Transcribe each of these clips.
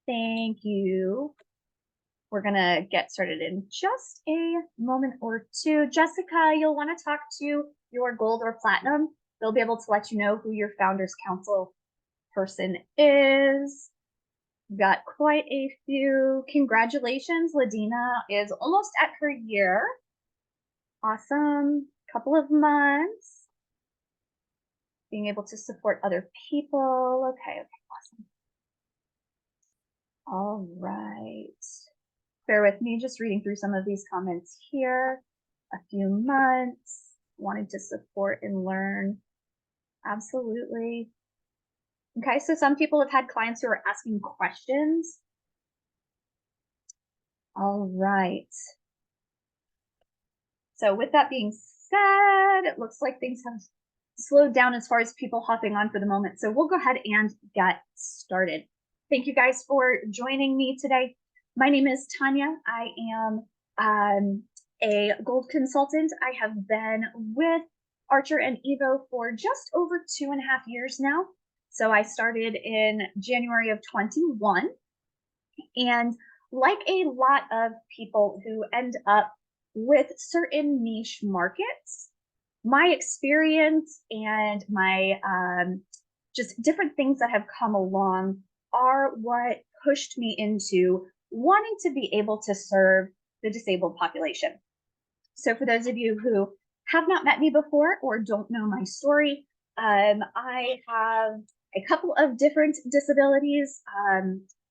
Thank you. We're gonna get started in just a moment or two. Jessica, you'll want to talk to your gold or platinum. They'll be able to let you know who your Founders Council person is. Got quite a few. Congratulations, Ladina is almost at her year. Awesome. Couple of months. Being able to support other people. Okay, awesome. All right. Bear with me, just reading through some of these comments here. A few months, wanting to support and learn. Absolutely. Okay, so some people have had clients who are asking questions. All right. So with that being said, it looks like things have slowed down as far as people hopping on for the moment. So we'll go ahead and get started. Thank you guys for joining me today. My name is Tanya. I am a gold consultant. I have been with Archer and Evo for just over 2.5 years now. So I started in January of 21. And like a lot of people who end up with certain niche markets, my experience and my just different things that have come along are what pushed me into wanting to be able to serve the disabled population. So for those of you who have not met me before or don't know my story, I have a couple of different disabilities,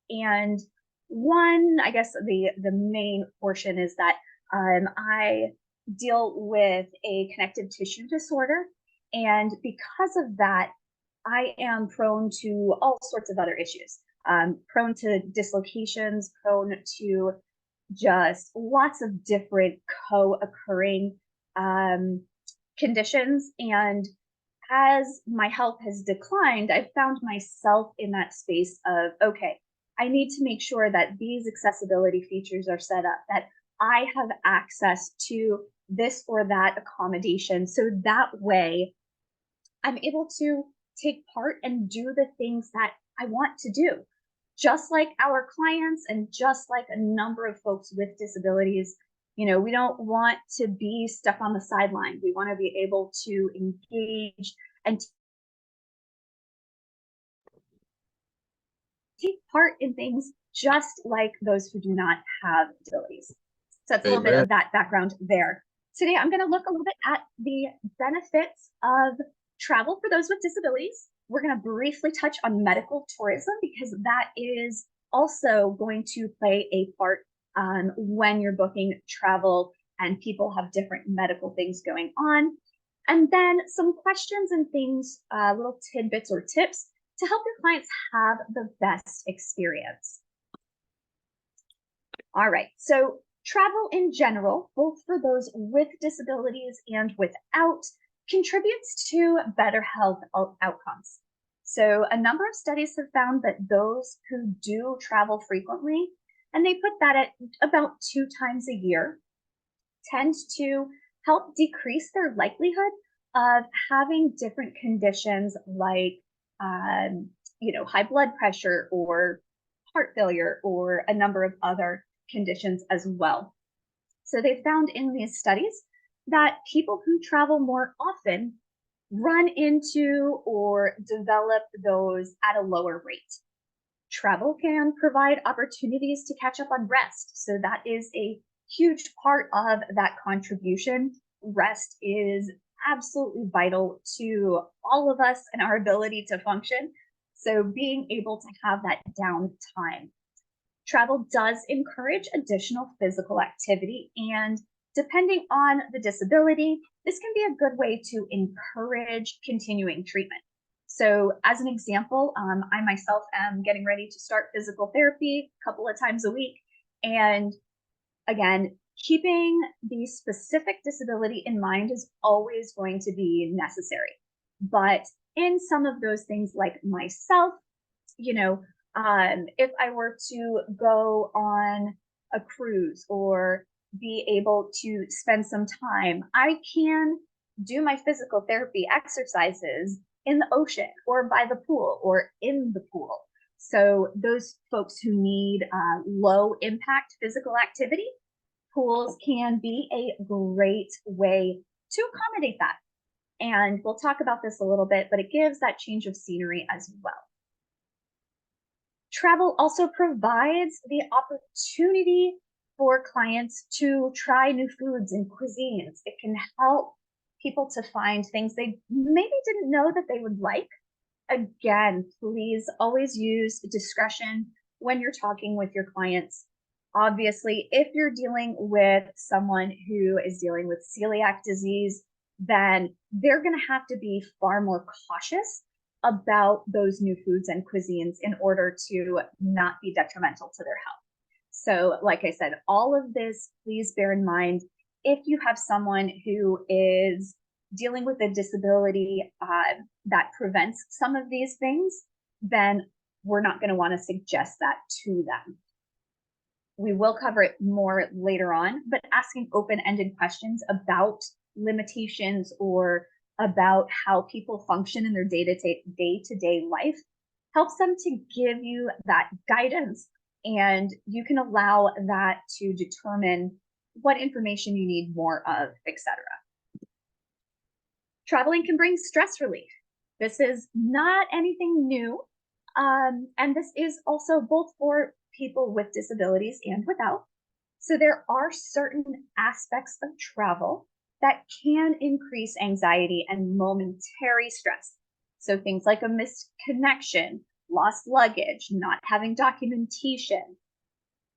and one, I guess the main portion is that I deal with a connective tissue disorder, and because of that, I am prone to all sorts of other issues, prone to dislocations, prone to just lots of different co-occurring conditions. And as my health has declined, I've found myself in that space of, okay, I need to make sure that these accessibility features are set up, that I have access to this or that accommodation. So that way I'm able to take part and do the things that I want to do. Just like our clients and just like a number of folks with disabilities, you know, we don't want to be stuck on the sideline. We want to be able to engage and take part in things just like those who do not have disabilities. So that's a little bit of that background there. Today, I'm going to look a little bit at the benefits of travel for those with disabilities. We're going to briefly touch on medical tourism because that is also going to play a part when you're booking travel and people have different medical things going on. And then some questions and things, little tidbits or tips to help your clients have the best experience. All right, so travel in general, both for those with disabilities and without, contributes to better health outcomes. So a number of studies have found that those who do travel frequently, and they put that at about 2 times a year, tend to help decrease their likelihood of having different conditions like you know, high blood pressure or heart failure or a number of other conditions as well. So they found in these studies that people who travel more often run into or develop those at a lower rate. Travel can provide opportunities to catch up on rest. So that is a huge part of that contribution. Rest is absolutely vital to all of us and our ability to function. So being able to have that downtime. Travel does encourage additional physical activity, and depending on the disability, this can be a good way to encourage continuing treatment. So as an example, I myself am getting ready to start physical therapy a couple of times a week. And again, keeping the specific disability in mind is always going to be necessary. But in some of those things like myself, you know, if I were to go on a cruise or be able to spend some time, I can do my physical therapy exercises in the ocean or by the pool or in the pool. So those folks who need low impact physical activity, pools can be a great way to accommodate that. And we'll talk about this a little bit, but it gives that change of scenery as well. Travel also provides the opportunity for clients to try new foods and cuisines. It can help people to find things they maybe didn't know that they would like. Again, please always use discretion when you're talking with your clients. Obviously, if you're dealing with someone who is dealing with celiac disease, then they're going to have to be far more cautious about those new foods and cuisines in order to not be detrimental to their health. So, like I said, all of this, please bear in mind if you have someone who is dealing with a disability that prevents some of these things, then we're not going to want to suggest that to them. We will cover it more later on, but asking open-ended questions about limitations or about how people function in their day-to-day life helps them to give you that guidance, and you can allow that to determine what information you need more of, etc. Traveling can bring stress relief. This is not anything new, and this is also both for people with disabilities and without. So there are certain aspects of travel that can increase anxiety and momentary stress. So things like a missed connection, lost luggage, not having documentation.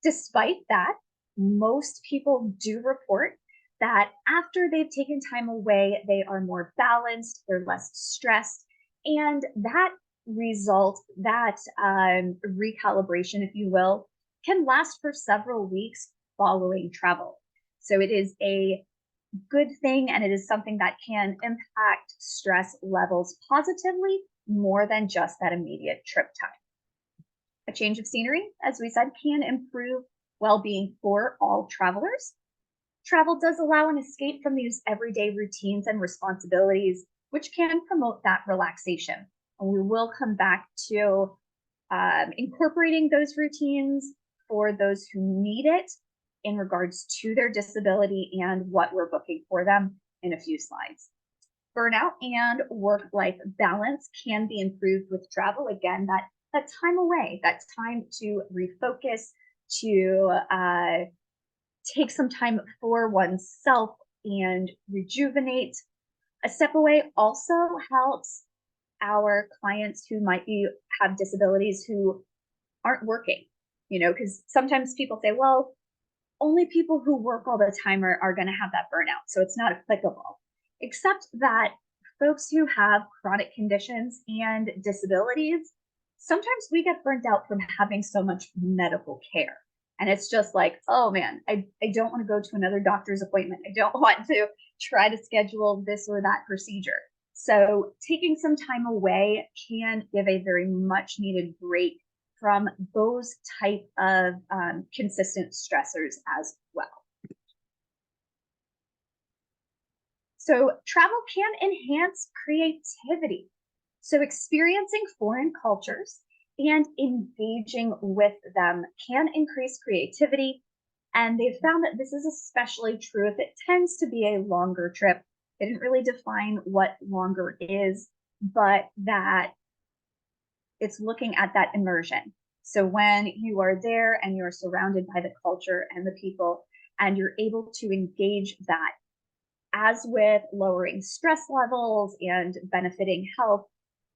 Despite that, most people do report that after they've taken time away, they are more balanced, they're less stressed, and that result, that recalibration, if you will, can last for several weeks following travel. So it is a good thing, and it is something that can impact stress levels positively more than just that immediate trip time. A change of scenery, as we said, can improve well-being for all travelers. Travel does allow an escape from these everyday routines and responsibilities, which can promote that relaxation. And we will come back to incorporating those routines for those who need it in regards to their disability and what we're booking for them in a few slides. Burnout and work-life balance can be improved with travel. Again, that time away, that time to refocus, to take some time for oneself and rejuvenate. A step away also helps our clients who might have disabilities who aren't working, because sometimes people say, well, only people who work all the time are going to have that burnout, so it's not applicable. Except that folks who have chronic conditions and disabilities, sometimes we get burnt out from having so much medical care. And it's just like, oh man, I don't want to go to another doctor's appointment. I don't want to try to schedule this or that procedure. So taking some time away can give a very much needed break from those type of consistent stressors as well. So travel can enhance creativity. So experiencing foreign cultures and engaging with them can increase creativity. And they've found that this is especially true if it tends to be a longer trip. They didn't really define what longer is, but that it's looking at that immersion. So when you are there and you're surrounded by the culture and the people, and you're able to engage that, as with lowering stress levels and benefiting health,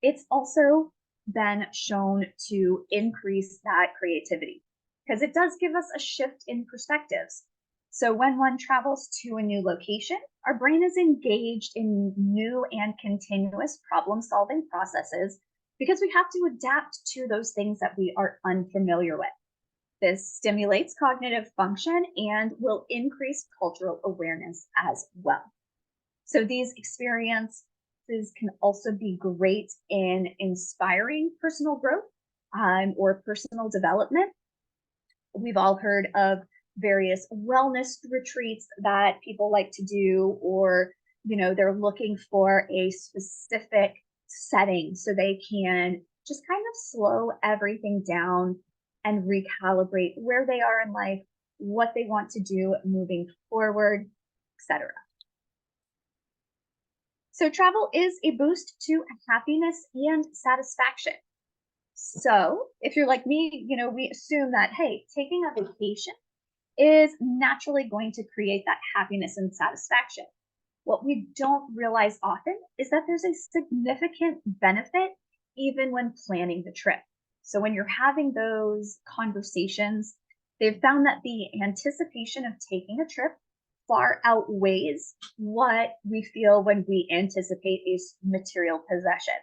it's also been shown to increase that creativity because it does give us a shift in perspectives. So when one travels to a new location, our brain is engaged in new and continuous problem-solving processes because we have to adapt to those things that we are unfamiliar with. This stimulates cognitive function and will increase cultural awareness as well. So these experiences can also be great in inspiring personal growth or personal development. We've all heard of various wellness retreats that people like to do, or they're looking for a specific setting so they can just kind of slow everything down and recalibrate where they are in life, what they want to do moving forward, etc. So travel is a boost to happiness and satisfaction. So if you're like me, we assume that, hey, taking a vacation is naturally going to create that happiness and satisfaction. What we don't realize often is that there's a significant benefit even when planning the trip. So when you're having those conversations, they've found that the anticipation of taking a trip far outweighs what we feel when we anticipate a material possession.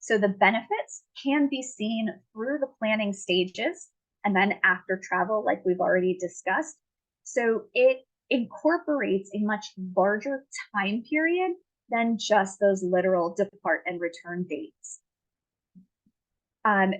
So the benefits can be seen through the planning stages and then after travel, like we've already discussed. So it incorporates a much larger time period than just those literal depart and return dates.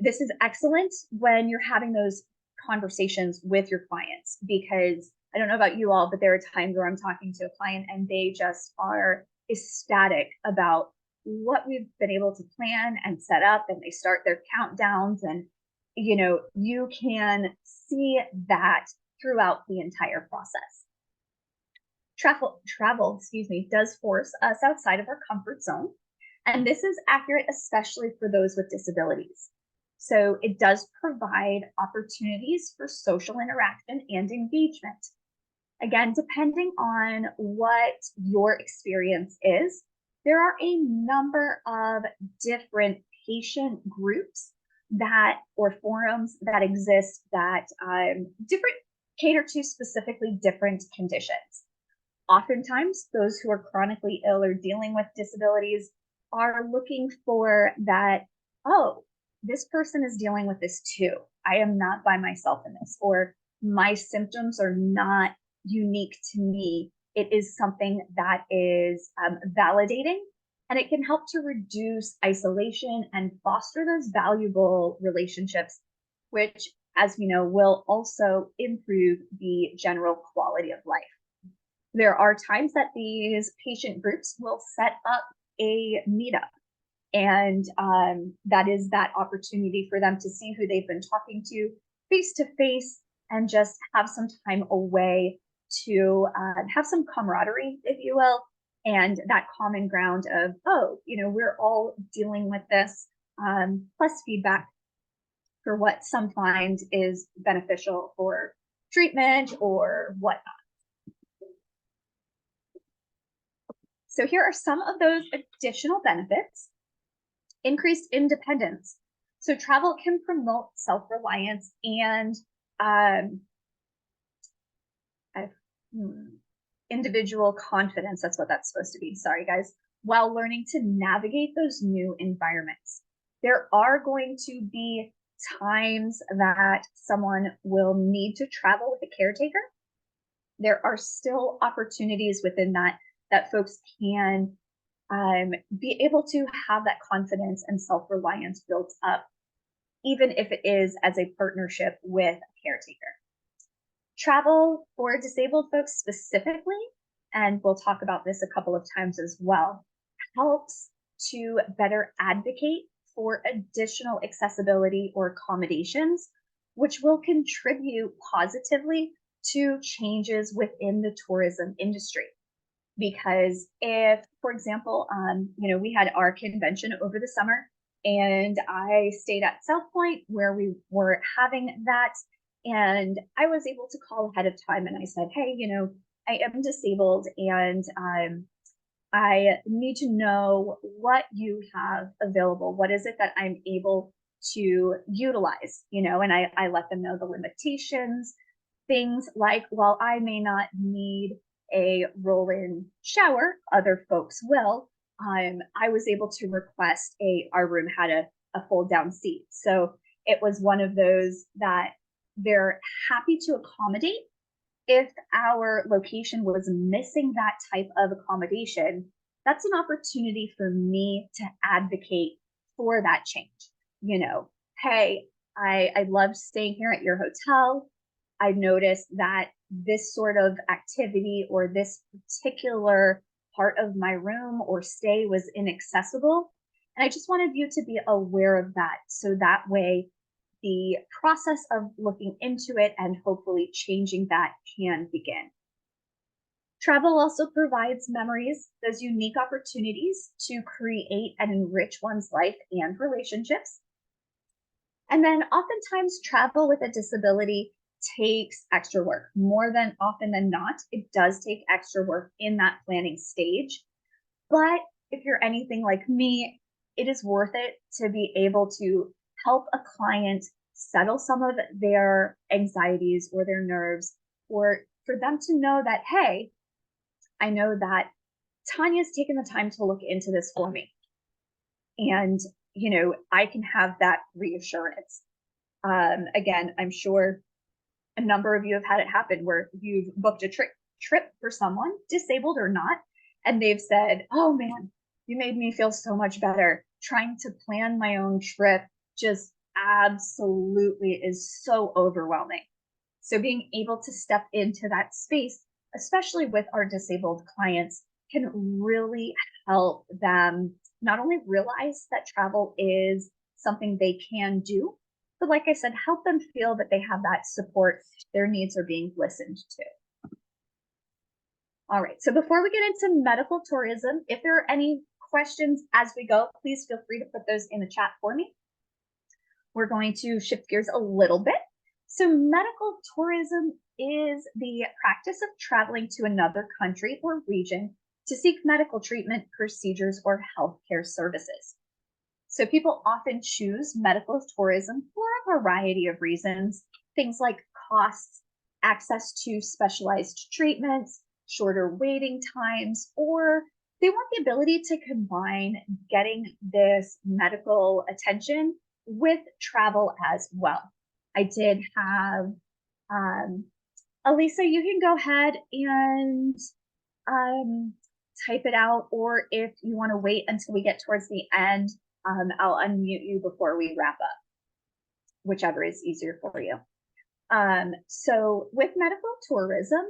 This is excellent when you're having those conversations with your clients, because I don't know about you all, but there are times where I'm talking to a client and they just are ecstatic about what we've been able to plan and set up, and they start their countdowns, and you can see that throughout the entire process. Travel, does force us outside of our comfort zone, and this is accurate especially for those with disabilities. So it does provide opportunities for social interaction and engagement. Again, depending on what your experience is, there are a number of different patient groups or forums that exist that different cater to specifically different conditions. Oftentimes, those who are chronically ill or dealing with disabilities are looking for that, oh, this person is dealing with this too. I am not by myself in this, or my symptoms are not unique to me. It is something that is validating, and it can help to reduce isolation and foster those valuable relationships, which, as we know, will also improve the general quality of life. There are times that these patient groups will set up a meetup, and that is that opportunity for them to see who they've been talking to face to face and just have some time away to have some camaraderie, if you will, and that common ground of, oh, we're all dealing with this, plus feedback for what some find is beneficial for treatment or whatnot. So here are some of those additional benefits. Increased independence. So travel can promote self-reliance and individual confidence. That's what that's supposed to be. Sorry, guys. While learning to navigate those new environments. There are going to be times that someone will need to travel with a caretaker. There are still opportunities within that folks can be able to have that confidence and self-reliance built up, even if it is as a partnership with a caretaker. Travel for disabled folks specifically, and we'll talk about this a couple of times as well, helps to better advocate for additional accessibility or accommodations, which will contribute positively to changes within the tourism industry. Because if, for example, we had our convention over the summer, and I stayed at South Point where we were having that, and I was able to call ahead of time, and I said, hey, I am disabled, and I need to know what you have available. What is it that I'm able to utilize? And I let them know the limitations, things like, while I may not need a roll-in shower, other folks will. I was able to request our room had a fold-down seat. So it was one of those that they're happy to accommodate. If our location was missing that type of accommodation, that's an opportunity for me to advocate for that change. Hey, I love staying here at your hotel. I noticed that this sort of activity or this particular part of my room or stay was inaccessible. And I just wanted you to be aware of that. So that way, the process of looking into it and hopefully changing that can begin. Travel also provides memories, those unique opportunities to create and enrich one's life and relationships. And then oftentimes travel with a disability takes extra work. More than often than not, it does take extra work in that planning stage. But if you're anything like me, it is worth it to be able to help a client settle some of their anxieties or their nerves, or for them to know that, hey, I know that Tanya's taken the time to look into this for me. And, I can have that reassurance. Again, I'm sure a number of you have had it happen where you've booked a trip for someone, disabled or not, and they've said, oh man, you made me feel so much better. Trying to plan my own trip just absolutely is so overwhelming. So being able to step into that space, especially with our disabled clients, can really help them not only realize that travel is something they can do, but like I said, help them feel that they have that support, their needs are being listened to. All right, so before we get into medical tourism, if there are any questions as we go, please feel free to put those in the chat for me. We're going to shift gears a little bit. So medical tourism is the practice of traveling to another country or region to seek medical treatment, procedures, or healthcare services. So people often choose medical tourism for a variety of reasons, things like costs, access to specialized treatments, shorter waiting times, or they want the ability to combine getting this medical attention with travel as well. I did have, Elisa, you can go ahead and type it out, or if you want to wait until we get towards the end, I'll unmute you before we wrap up, whichever is easier for you. So with medical tourism,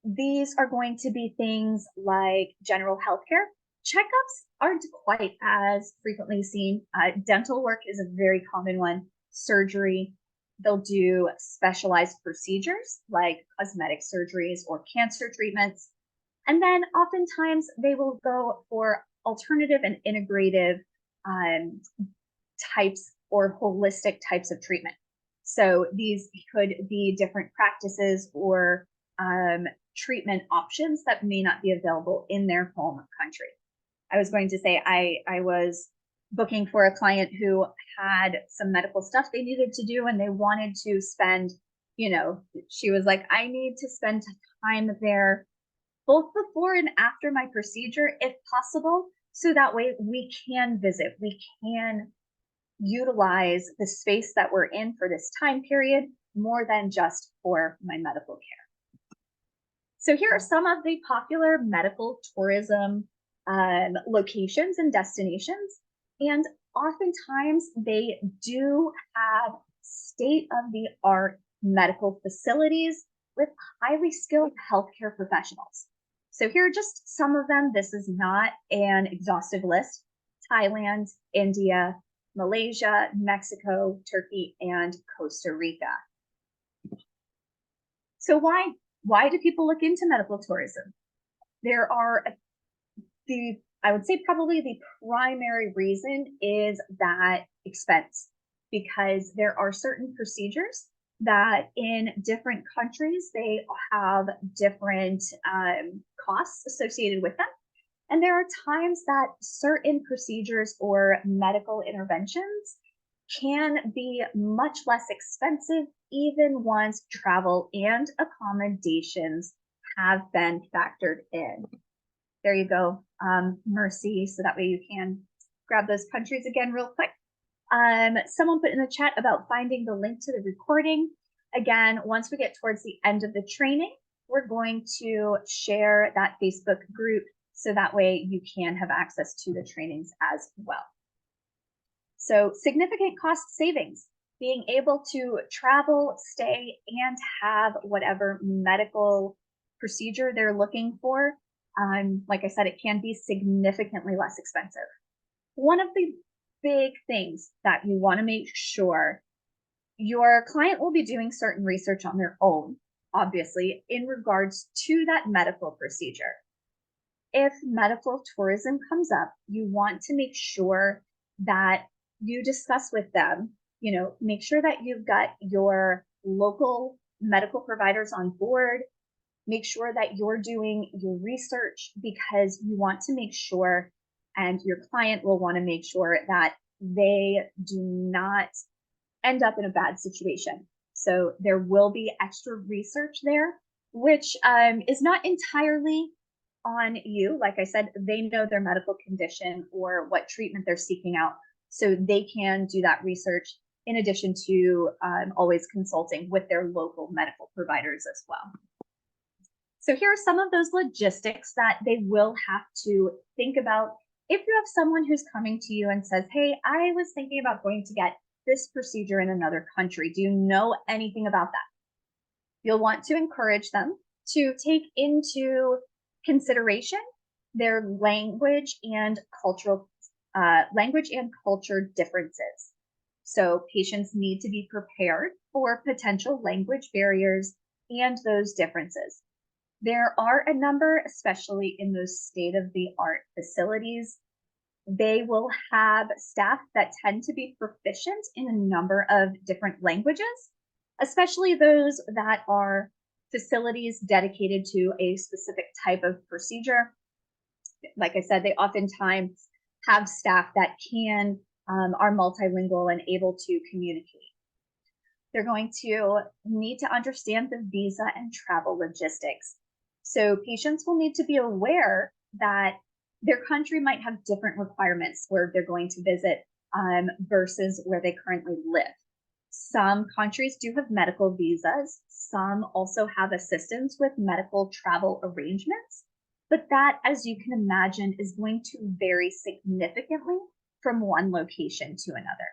these are going to be things like general healthcare. Checkups aren't quite as frequently seen. Dental work is a very common one. Surgery, they'll do specialized procedures like cosmetic surgeries or cancer treatments. And then oftentimes they will go for alternative and integrative types or holistic types of treatment. So these could be different practices or treatment options that may not be available in their home country. I was going to say I was booking for a client who had some medical stuff they needed to do, and they wanted to spend, she was like, I need to spend time there both before and after my procedure, if possible, so that way we can visit, we can utilize the space that we're in for this time period more than just for my medical care. So here are some of the popular medical tourism locations and destinations. And oftentimes they do have state-of-the-art medical facilities with highly skilled healthcare professionals. So here are just some of them. This is not an exhaustive list. Thailand, India, Malaysia, Mexico, Turkey, and Costa Rica. So why do people look into medical tourism? There are I would say probably the primary reason is that expense, because there are certain procedures that in different countries, they have different costs associated with them. And there are times that certain procedures or medical interventions can be much less expensive even once travel and accommodations have been factored in. There you go, Mercy, so that way you can grab those countries again real quick. Someone put in the chat about finding the link to the recording. Again, once we get towards the end of the training, we're going to share that Facebook group so that way you can have access to the trainings as well. So significant cost savings, being able to travel, stay, and have whatever medical procedure they're looking for. Like I said, it can be significantly less expensive. One of the big things that you want to make sure, your client will be doing certain research on their own, obviously, in regards to that medical procedure. If medical tourism comes up, you want to make sure that you discuss with them, make sure that you've got your local medical providers on board, make sure that you're doing your research, because you want to make sure, and your client will want to make sure, that they do not end up in a bad situation. So there will be extra research there, which is not entirely on you. Like I said, they know their medical condition or what treatment they're seeking out, so they can do that research in addition to always consulting with their local medical providers as well. So here are some of those logistics that they will have to think about. If you have someone who's coming to you and says, hey, I was thinking about going to get this procedure in another country, do you know anything about that? You'll want to encourage them to take into consideration their language and culture differences. So patients need to be prepared for potential language barriers and those differences. There are a number, especially in those state-of-the-art facilities. They will have staff that tend to be proficient in a number of different languages, especially those that are facilities dedicated to a specific type of procedure. Like I said, they oftentimes have staff that are multilingual and able to communicate. They're going to need to understand the visa and travel logistics. So patients will need to be aware that their country might have different requirements where they're going to visit versus where they currently live. Some countries do have medical visas. Some also have assistance with medical travel arrangements. But that, as you can imagine, is going to vary significantly from one location to another.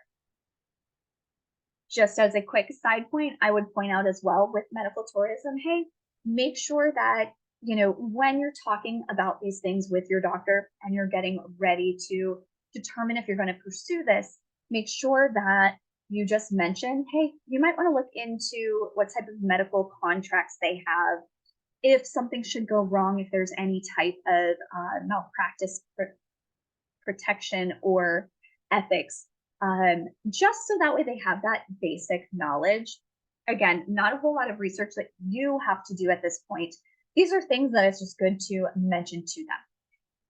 Just as a quick side point, I would point out as well with medical tourism, hey, make sure that, when you're talking about these things with your doctor and you're getting ready to determine if you're going to pursue this, make sure that you just mention, hey, you might want to look into what type of medical contracts they have, if something should go wrong, if there's any type of malpractice protection or ethics, just so that way they have that basic knowledge. Again, not a whole lot of research that you have to do at this point. These are things that it's just good to mention to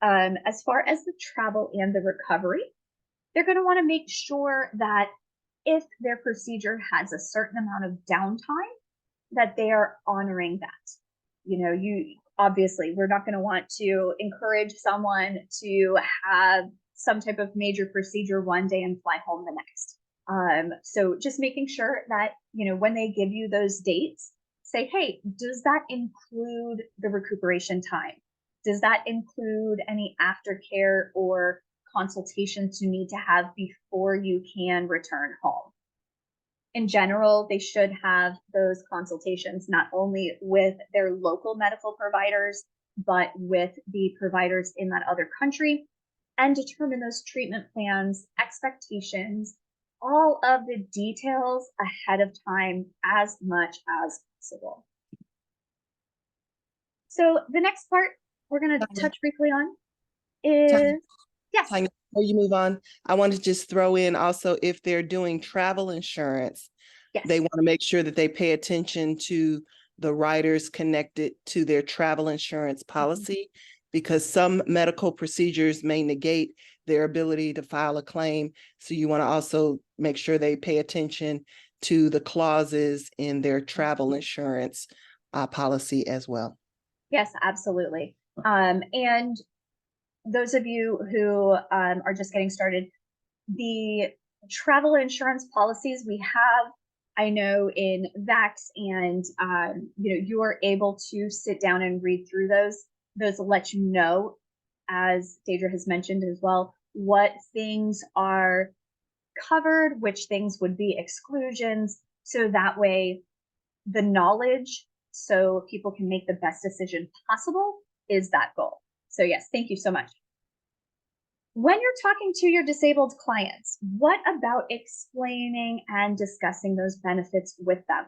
them. As far as the travel and the recovery, they're going to want to make sure that if their procedure has a certain amount of downtime, that they are honoring that. Obviously, we're not going to want to encourage someone to have some type of major procedure one day and fly home the next. So just making sure that, when they give you those dates, say, hey, does that include the recuperation time? Does that include any aftercare or consultations you need to have before you can return home? In general, they should have those consultations not only with their local medical providers, but with the providers in that other country, and determine those treatment plans, expectations, all of the details ahead of time as much as possible. So the next part we're going to touch briefly on is, yes. Tanya, before you move on, I want to just throw in also, if they're doing travel insurance, Yes. they want to make sure that they pay attention to the riders connected to their travel insurance policy, because some medical procedures may negate their ability to file a claim. So you want to also make sure they pay attention to the clauses in their travel insurance policy as well. Yes, absolutely. And those of you who are just getting started, the travel insurance policies we have, I know in VAX, and you're able to sit down and read through those. Those will let you know, as Deidre has mentioned as well, what things are covered, which things would be exclusions, so that way the knowledge, so people can make the best decision possible, is that goal. So yes, thank you so much. When you're talking to your disabled clients, what about explaining and discussing those benefits with them?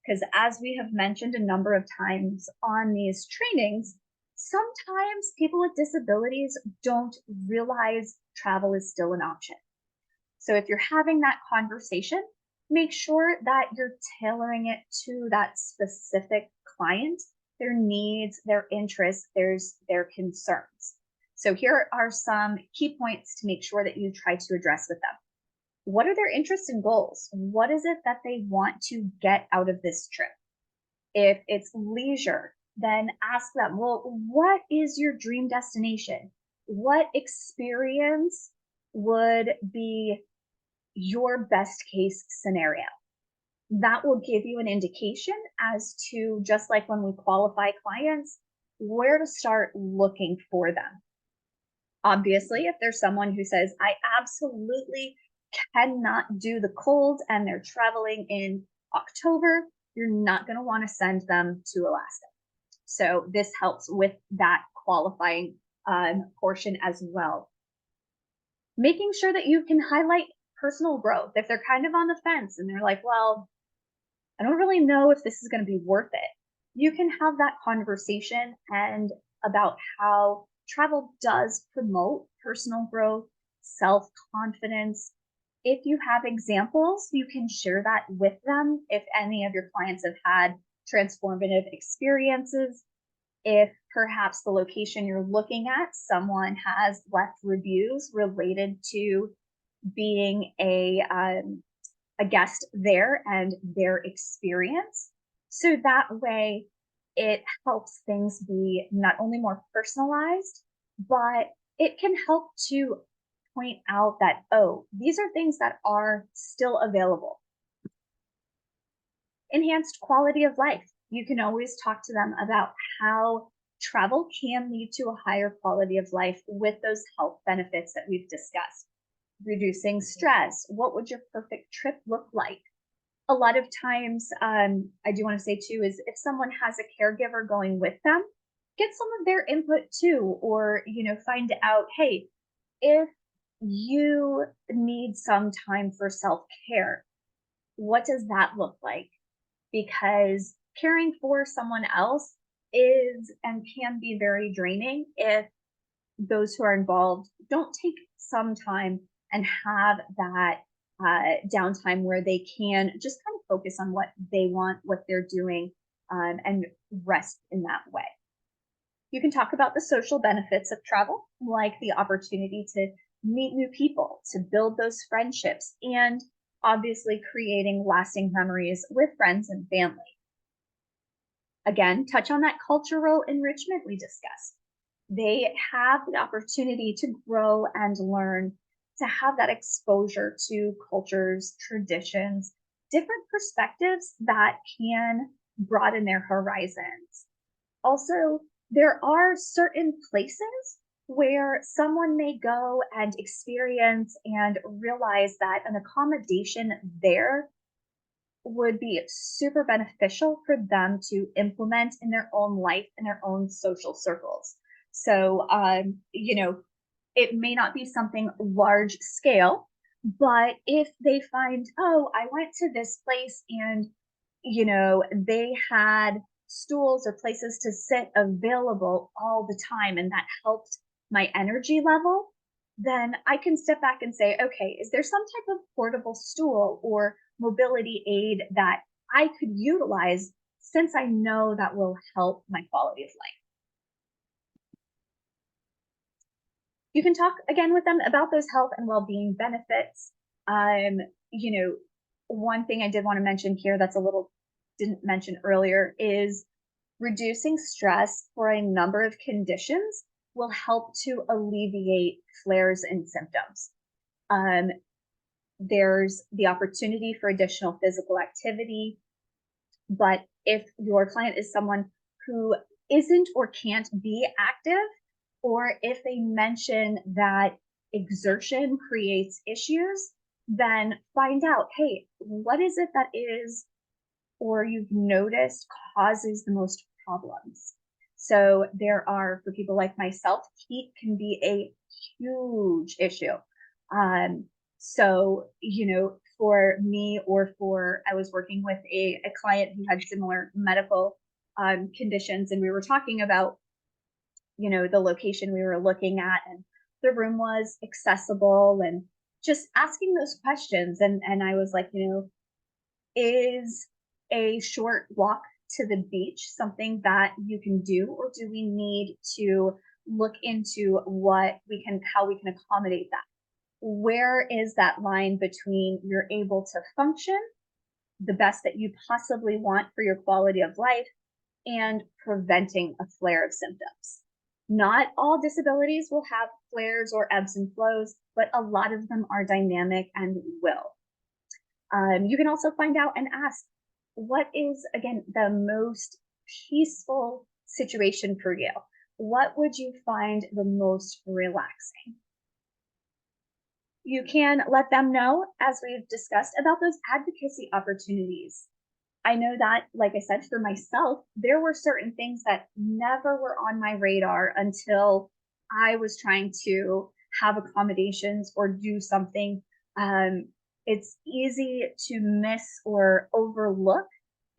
Because as we have mentioned a number of times on these trainings, sometimes people with disabilities don't realize travel is still an option. So if you're having that conversation, make sure that you're tailoring it to that specific client, their needs, their interests, their concerns. So here are some key points to make sure that you try to address with them. What are their interests and goals? What is it that they want to get out of this trip? If it's leisure, then ask them, well, what is your dream destination? What experience would be your best case scenario? That will give you an indication as to, just like when we qualify clients, where to start looking for them. Obviously, if there's someone who says, I absolutely cannot do the cold and they're traveling in October, you're not going to want to send them to Alaska. So this helps with that qualifying portion as well. Making sure that you can highlight personal growth. If they're kind of on the fence and they're like, well, I don't really know if this is going to be worth it, you can have that conversation and about how travel does promote personal growth, self-confidence. If you have examples, you can share that with them. If any of your clients have had transformative experiences, if perhaps the location you're looking at, someone has left reviews related to being a guest there and their experience. So that way it helps things be not only more personalized, but it can help to point out that, oh, these are things that are still available. Enhanced quality of life. You can always talk to them about how travel can lead to a higher quality of life with those health benefits that we've discussed. Reducing stress. What would your perfect trip look like? A lot of times, I do want to say too, is if someone has a caregiver going with them, get some of their input too, or, find out, hey, if you need some time for self-care, what does that look like? Because caring for someone else is and can be very draining if those who are involved don't take some time and have that downtime where they can just kind of focus on what they want, what they're doing, and rest in that way. You can talk about the social benefits of travel, like the opportunity to meet new people, to build those friendships, and obviously creating lasting memories with friends and family. Again, touch on that cultural enrichment we discussed. They have the opportunity to grow and learn, to have that exposure to cultures, traditions, different perspectives that can broaden their horizons. Also, there are certain places where someone may go and experience and realize that an accommodation there would be super beneficial for them to implement in their own life in their own social circles. So, it may not be something large scale, but if they find, oh, I went to this place and, they had stools or places to sit available all the time and that helped my energy level, then I can step back and say, okay, is there some type of portable stool or mobility aid that I could utilize since I know that will help my quality of life? You can talk again with them about those health and well-being benefits. Um, you know, one thing I did want to mention here that's a little didn't mention earlier is reducing stress for a number of conditions will help to alleviate flares and symptoms. Um, there's the opportunity for additional physical activity, but if your client is someone who isn't or can't be active, or if they mention that exertion creates issues, then find out, hey, what is it that is, or you've noticed causes the most problems? So there are, for people like myself, heat can be a huge issue. So, for me, or I was working with a client who had similar medical conditions, and we were talking about, the location we were looking at, and the room was accessible, and just asking those questions. And I was like, is a short walk to the beach something that you can do, or do we need to look into how we can accommodate that? Where is that line between you're able to function the best that you possibly want for your quality of life and preventing a flare of symptoms? Not all disabilities will have flares or ebbs and flows, but a lot of them are dynamic and will. You can also find out and ask, what is, again, the most peaceful situation for you? What would you find the most relaxing? You can let them know, as we've discussed, about those advocacy opportunities. I know that, like I said, for myself, there were certain things that never were on my radar until I was trying to have accommodations or do something. It's easy to miss or overlook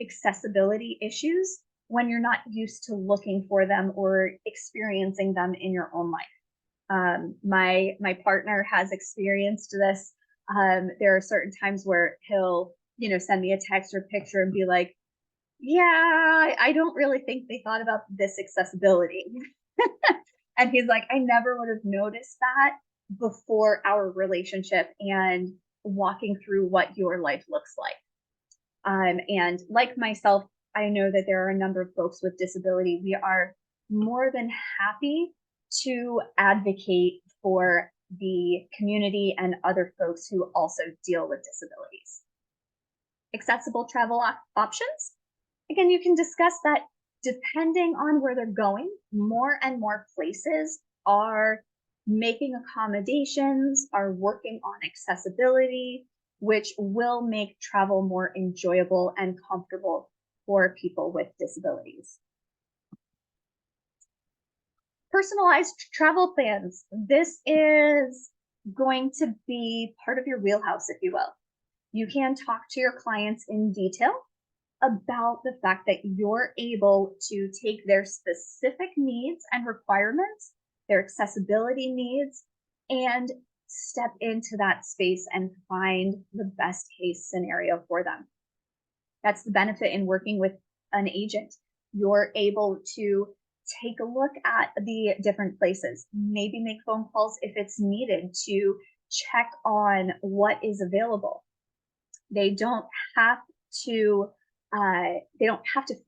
accessibility issues when you're not used to looking for them or experiencing them in your own life. My partner has experienced this. There are certain times where he'll, send me a text or picture and be like, yeah, I don't really think they thought about this accessibility. And he's like, I never would have noticed that before our relationship and walking through what your life looks like. And like myself, I know that there are a number of folks with disability. We are more than happy to advocate for the community and other folks who also deal with disabilities. Accessible travel options. Again, you can discuss that depending on where they're going. More and more places are making accommodations, are working on accessibility, which will make travel more enjoyable and comfortable for people with disabilities. Personalized travel plans. This is going to be part of your wheelhouse, if you will. You can talk to your clients in detail about the fact that you're able to take their specific needs and requirements, their accessibility needs, and step into that space and find the best case scenario for them. That's the benefit in working with an agent. You're able to take a look at the different places, maybe make phone calls if it's needed to check on what is available. They don't have to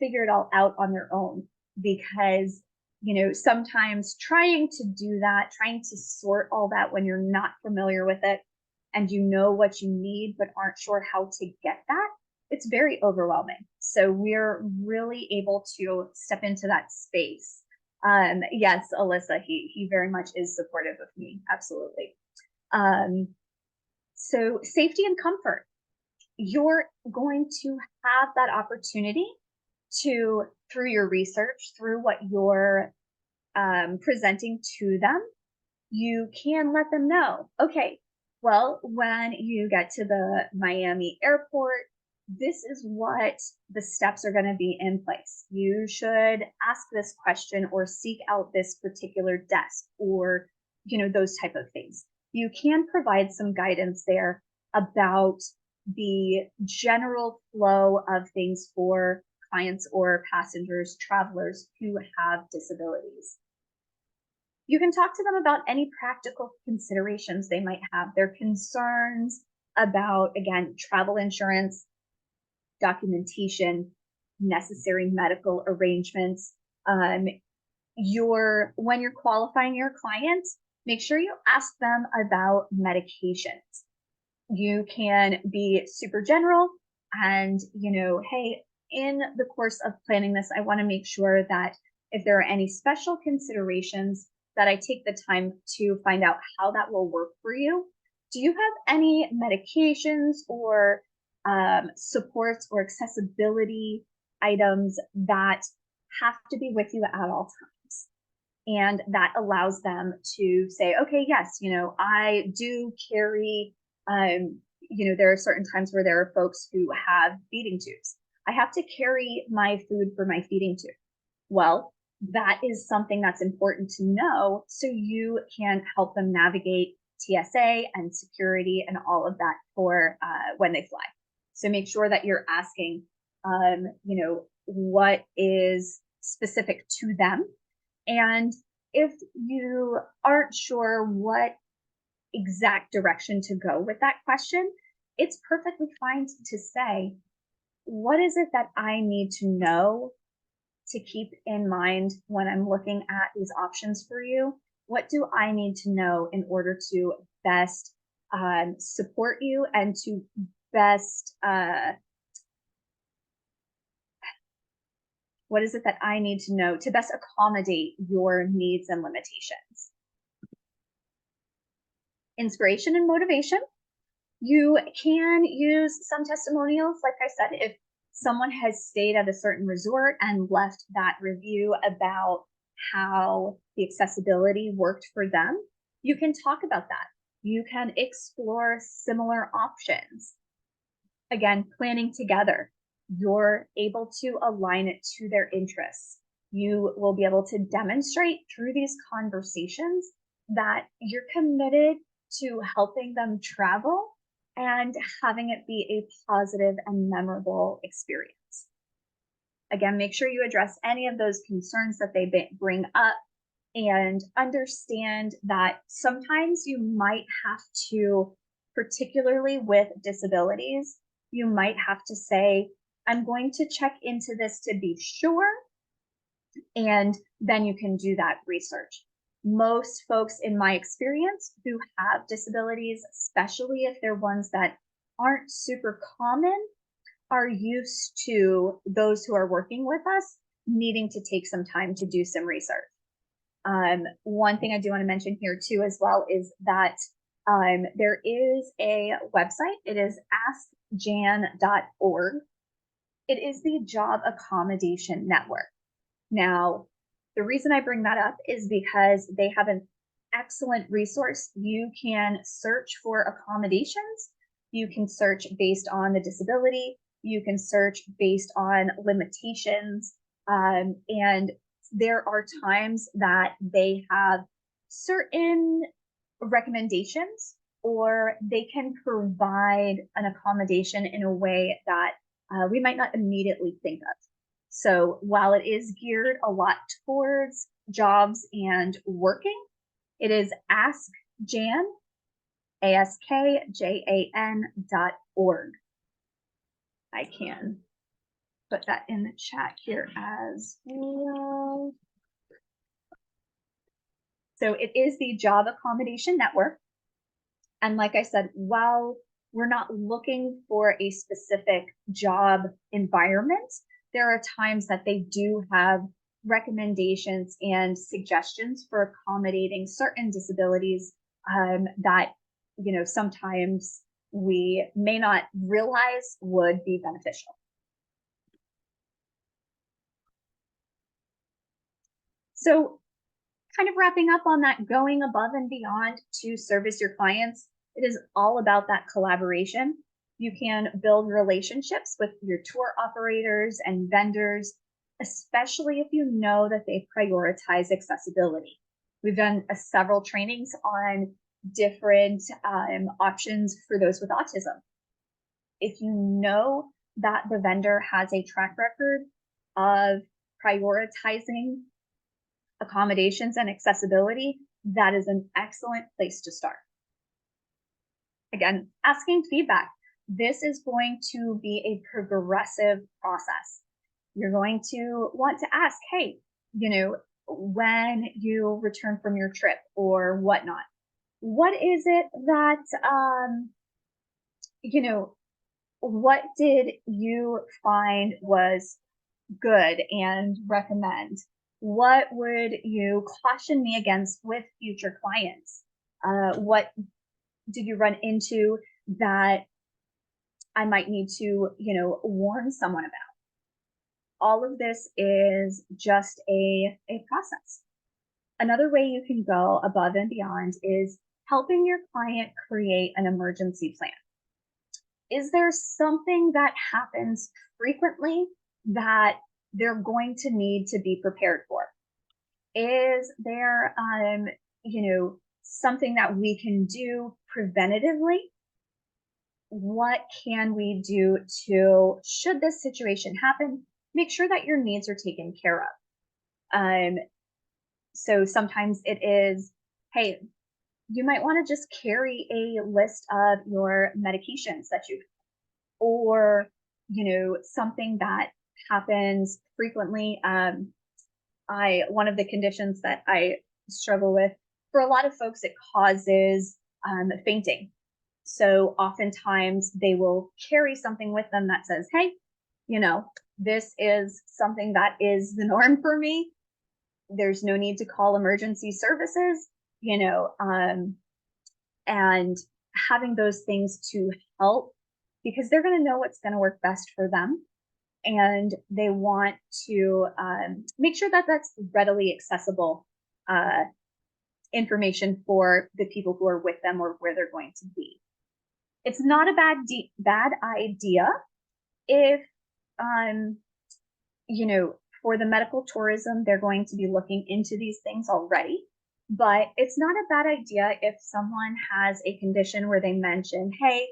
figure it all out on their own, because sometimes trying to sort all that when you're not familiar with it and you know what you need but aren't sure how to get that, it's very overwhelming. So we're really able to step into that space. Yes, Alyssa, he very much is supportive of me, absolutely. So safety and comfort. You're going to have that opportunity to, through your research, through what you're presenting to them, you can let them know, okay, well, when you get to the Miami airport, this is what the steps are going to be in place. You should ask this question or seek out this particular desk, or, those type of things. You can provide some guidance there about the general flow of things for clients or passengers, travelers who have disabilities. You can talk to them about any practical considerations they might have, their concerns about, again, travel insurance, documentation, necessary medical arrangements. When you're qualifying your clients, make sure you ask them about medications. You can be super general and, hey, in the course of planning this, I want to make sure that if there are any special considerations, that I take the time to find out how that will work for you. Do you have any medications or supports or accessibility items that have to be with you at all times. And that allows them to say, okay, yes, I do carry, there are certain times where there are folks who have feeding tubes. I have to carry my food for my feeding tube. Well, that is something that's important to know so you can help them navigate TSA and security and all of that for when they fly. So make sure that you're asking, what is specific to them. And if you aren't sure what exact direction to go with that question, it's perfectly fine to say, what is it that I need to know to keep in mind when I'm looking at these options for you? What do I need to know in order to best support you and to best, what is it that I need to know to best accommodate your needs and limitations? Inspiration and motivation. You can use some testimonials, like I said, if someone has stayed at a certain resort and left that review about how the accessibility worked for them, you can talk about that. You can explore similar options. Again, planning together, you're able to align it to their interests. You will be able to demonstrate through these conversations that you're committed to helping them travel and having it be a positive and memorable experience. Again, make sure you address any of those concerns that they bring up and understand that sometimes you might have to, particularly with disabilities, you might have to say, I'm going to check into this to be sure, and then you can do that research. Most folks, in my experience, who have disabilities, especially if they're ones that aren't super common, are used to those who are working with us needing to take some time to do some research. One thing I do want to mention here too as well is that there is a website. It is askjan.org. It is the Job Accommodation Network. Now, the reason I bring that up is because they have an excellent resource. You can search for accommodations. You can search based on the disability. You can search based on limitations. And there are times that they have certain recommendations, or they can provide an accommodation in a way that we might not immediately think of. So while it is geared a lot towards jobs and working, it is askjan, askjan.org. I can put that in the chat here as well. So it is the Job Accommodation Network. And like I said, while we're not looking for a specific job environment, there are times that they do have recommendations and suggestions for accommodating certain disabilities that, sometimes we may not realize would be beneficial. So kind of wrapping up on that, going above and beyond to service your clients, it is all about that collaboration. You can build relationships with your tour operators and vendors, especially if you know that they prioritize accessibility. We've done several trainings on different options for those with autism. If you know that the vendor has a track record of prioritizing accommodations and accessibility, that is an excellent place to start. Again, asking feedback. This is going to be a progressive process. You're going to want to ask, hey, when you return from your trip or whatnot, what is it that, what did you find was good and recommend? What would you caution me against with future clients? What did you run into that I might need to, warn someone about? all of this is just a process. Another way you can go above and beyond is helping your client create an emergency plan. Is there something that happens frequently that they're going to need to be prepared for? Is there, something that we can do preventatively? What can we do to, should this situation happen, make sure that your needs are taken care of? So sometimes it is, hey, you might want to just carry a list of your medications that you, or, something that happens frequently. One of the conditions that I struggle with, for a lot of folks, it causes fainting. So oftentimes they will carry something with them that says, hey, this is something that is the norm for me. There's no need to call emergency services, and having those things to help, because they're going to know what's going to work best for them. And they want to make sure that that's readily accessible information for the people who are with them or where they're going to be. It's not a bad idea if, for the medical tourism, they're going to be looking into these things already. But it's not a bad idea if someone has a condition where they mention, hey,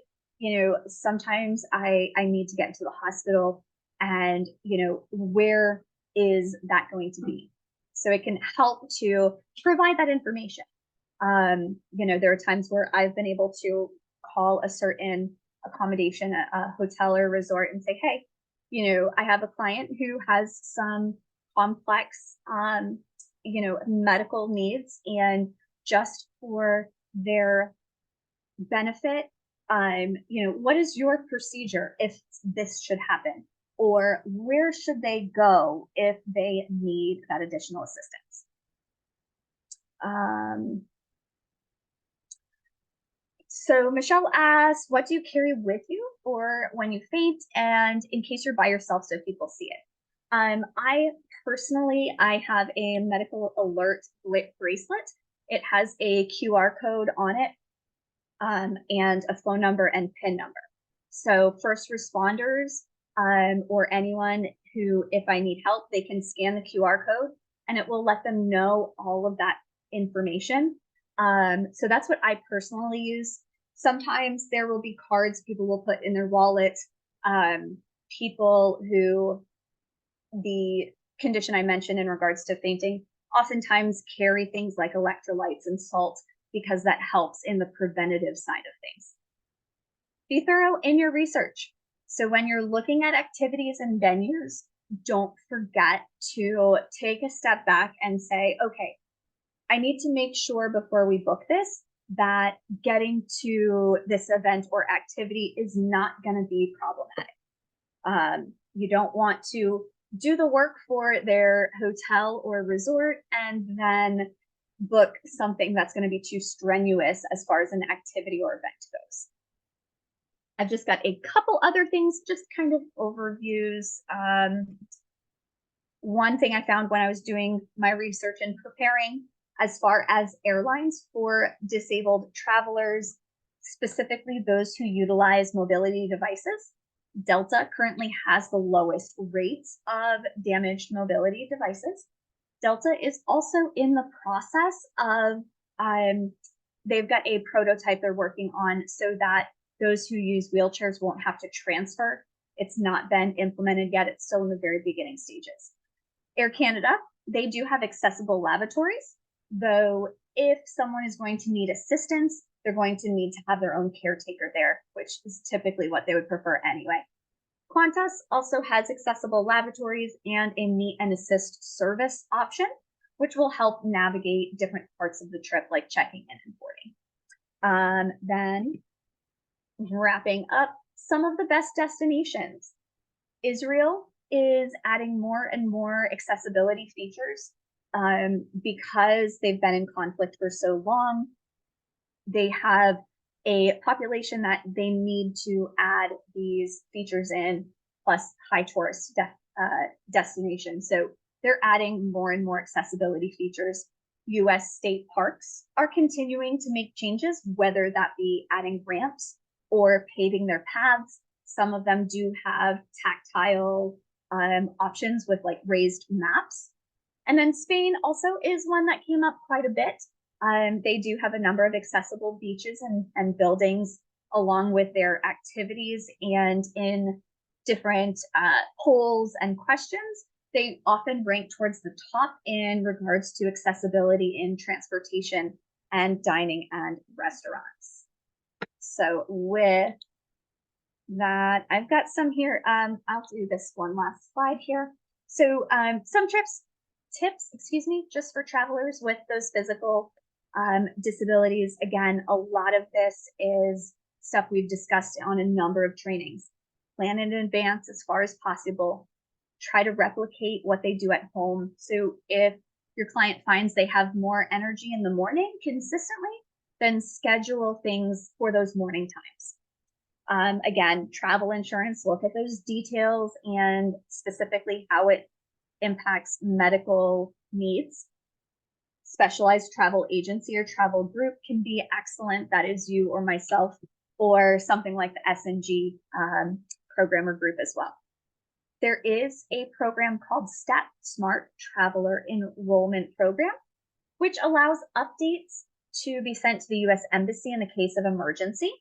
sometimes I need to get into the hospital, and, where is that going to be? So it can help to provide that information. There are times where I've been able to call a certain accommodation, a hotel or resort, and say, hey, I have a client who has some complex, medical needs, and just for their benefit, what is your procedure if this should happen? Or where should they go if they need that additional assistance? So Michelle asks, what do you carry with you for when you faint and in case you're by yourself so people see it? I personally, I have a medical alert bracelet. It has a QR code on it, and a phone number and PIN number. So first responders, or anyone who, if I need help, they can scan the QR code and it will let them know all of that information. So that's what I personally use. Sometimes there will be cards people will put in their wallet. People who, the condition I mentioned in regards to fainting, oftentimes carry things like electrolytes and salt, because that helps in the preventative side of things. Be thorough in your research. So when you're looking at activities and venues, don't forget to take a step back and say, okay, I need to make sure before we book this that getting to this event or activity is not going to be problematic. You don't want to do the work for their hotel or resort and then book something that's going to be too strenuous as far as an activity or event goes. I've just got a couple other things, just kind of overviews. One thing I found when I was doing my research and preparing, as far as airlines for disabled travelers, specifically those who utilize mobility devices, Delta currently has the lowest rates of damaged mobility devices. Delta is also in the process of, they've got a prototype they're working on so that those who use wheelchairs won't have to transfer. It's not been implemented yet. It's still in the very beginning stages. Air Canada, they do have accessible lavatories, though if someone is going to need assistance, they're going to need to have their own caretaker there, which is typically what they would prefer anyway. Qantas also has accessible lavatories and a meet and assist service option, which will help navigate different parts of the trip, like checking in and boarding. Then wrapping up, some of the best destinations. Israel is adding more and more accessibility features because they've been in conflict for so long. They have a population that they need to add these features in, plus high tourist destination. So they're adding more and more accessibility features. US state parks are continuing to make changes, whether that be adding ramps or paving their paths. Some of them do have tactile options with like raised maps. And then Spain also is one that came up quite a bit. They do have a number of accessible beaches and buildings along with their activities, and in different polls and questions, they often rank towards the top in regards to accessibility in transportation and dining and restaurants. So with that, I've got some here. I'll do this one last slide here. So some tips, excuse me, just for travelers with those physical disabilities. Again, a lot of this is stuff we've discussed on a number of trainings. Plan in advance as far as possible. Try to replicate what they do at home. So if your client finds they have more energy in the morning consistently, then schedule things for those morning times. Again, travel insurance, look at those details and specifically how it impacts medical needs. Specialized travel agency or travel group can be excellent. That is you or myself, or something like the S&G program or group as well. There is a program called STAT, Smart Traveler Enrollment Program, which allows updates to be sent to the US Embassy in the case of emergency.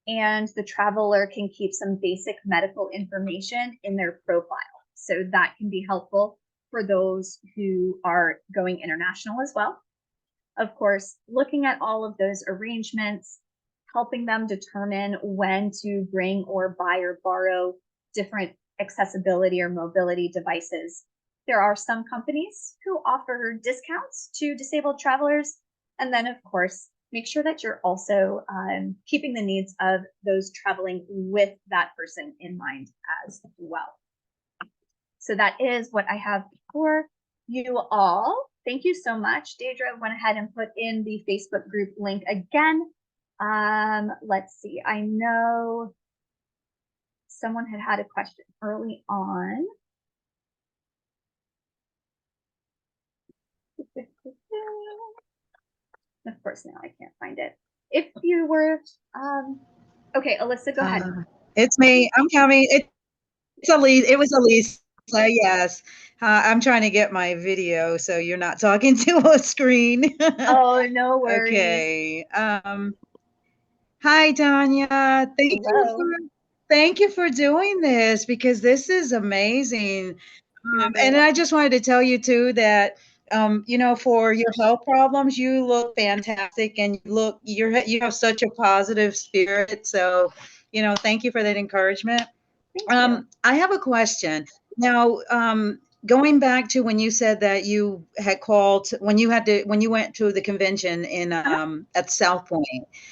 And the traveler can keep some basic medical information in their profile. So that can be helpful for those who are going international as well. Of course, looking at all of those arrangements, helping them determine when to bring or buy or borrow different accessibility or mobility devices. There are some companies who offer discounts to disabled travelers. And then, of course, make sure that you're also keeping the needs of those traveling with that person in mind as well. So that is what I have for you all. Thank you so much. Deidre went ahead and put in the Facebook group link again. Let's see. I know someone had a question early on. Of course, now I can't find it. If you were, okay, Alyssa, go ahead. It's me. I'm coming. It's Elise. It was Elise. Yes. I'm trying to get my video so you're not talking to a screen. Oh, no worries. Okay. Hi, Tanya. Thank you for doing this, because this is amazing. And I just wanted to tell you too that for your health problems, you look fantastic, and you have such a positive spirit. So, thank you for that encouragement. I have a question now. Going back to when you said that you had called when you went to the convention in at South Point.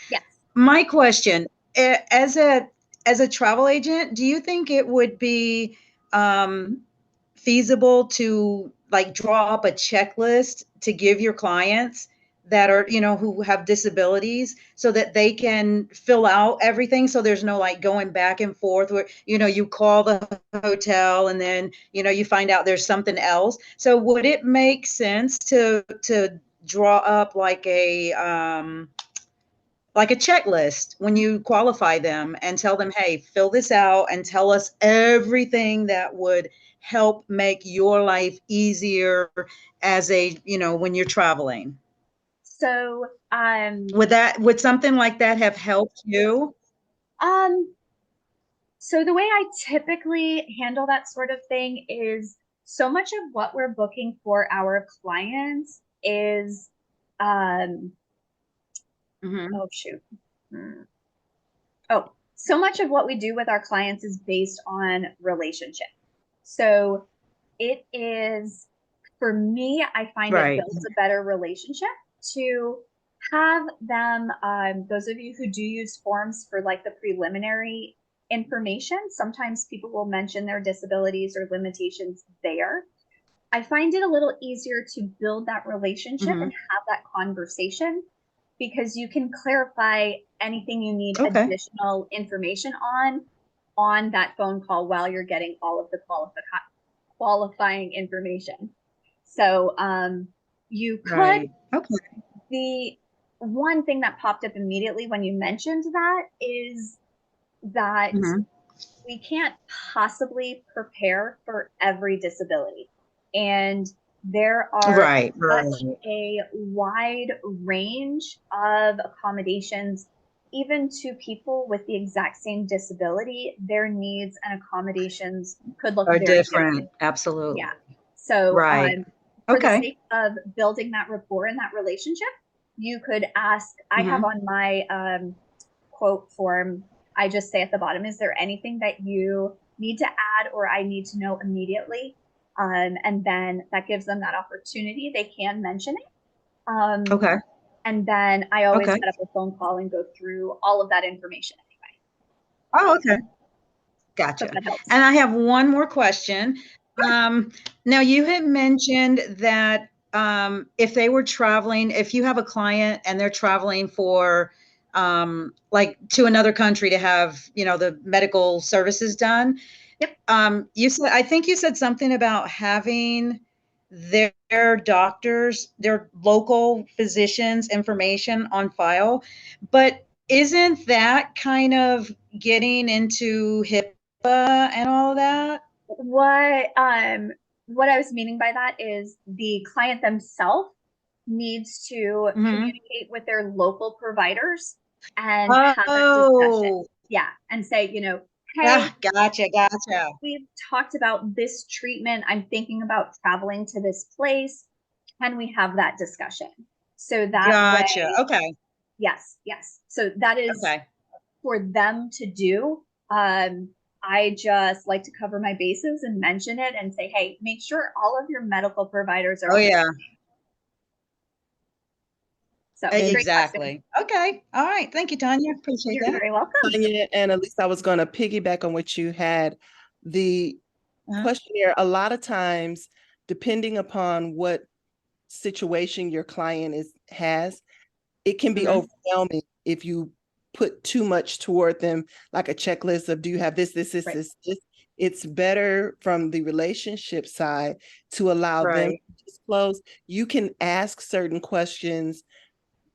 Yes. My question, as a travel agent, do you think it would be feasible to like draw up a checklist to give your clients that are, who have disabilities, so that they can fill out everything, so there's no like going back and forth where, you call the hotel and then, you find out there's something else. So would it make sense to draw up like a checklist when you qualify them and tell them, hey, fill this out and tell us everything that would help make your life easier when you're traveling? So, would something like that have helped you? So the way I typically handle that sort of thing is, so much of what we're booking for our clients is, oh shoot. Oh, so much of what we do with our clients is based on relationship. So it is, for me, I find it builds a better relationship to have them, those of you who do use forms for like the preliminary information, sometimes people will mention their disabilities or limitations there. I find it a little easier to build that relationship and have that conversation, because you can clarify anything you need additional information on that phone call while you're getting all of the qualifying information. So you could, Right. Okay. the one thing that popped up immediately when you mentioned that is that Mhm. we can't possibly prepare for every disability. And there are Right. such Right. a wide range of accommodations, even to people with the exact same disability, their needs and accommodations could look Are very different. different. Absolutely. Yeah. So, Right. for the Okay. sake of building that rapport and that relationship, you could ask. I have Mhm. on my quote form, I just say at the bottom, is there anything that you need to add or I need to know immediately? And then that gives them that opportunity. They can mention it. Okay. And then I always Okay. set up a phone call and go through all of that information anyway. Oh, okay. So Gotcha. that helps. And I have one more question. Um, Now you had mentioned that if they were traveling, if you have a client and they're traveling for like to another country to have, the medical services done, Yep. you said, I think you said something about having their doctors, their local physicians' information on file, but isn't that kind of getting into HIPAA and all of that? What I was meaning by that is the client themselves needs to Mhm. communicate with their local providers and have that discussion. Oh, Yeah, and say, hey, yeah, gotcha. we've talked about this treatment. I'm thinking about traveling to this place. Can we have that discussion? So that Gotcha. way, Okay. yes, yes. So that is Okay. for them to do. I just like to cover my bases and mention it and say, hey, make sure all of your medical providers are Oh, on the yeah. same. So great question. Exactly. Okay. All right. Thank you, Tanya. Appreciate You're that. very welcome. Tanya, and at least I was going to piggyback on what you had. The Uh-huh. questionnaire, a lot of times, depending upon what situation your client has, it can be Mhm. overwhelming if you put too much toward them, like a checklist of, do you have Right. this? It's better from the relationship side to allow them Right. to disclose. You can ask certain questions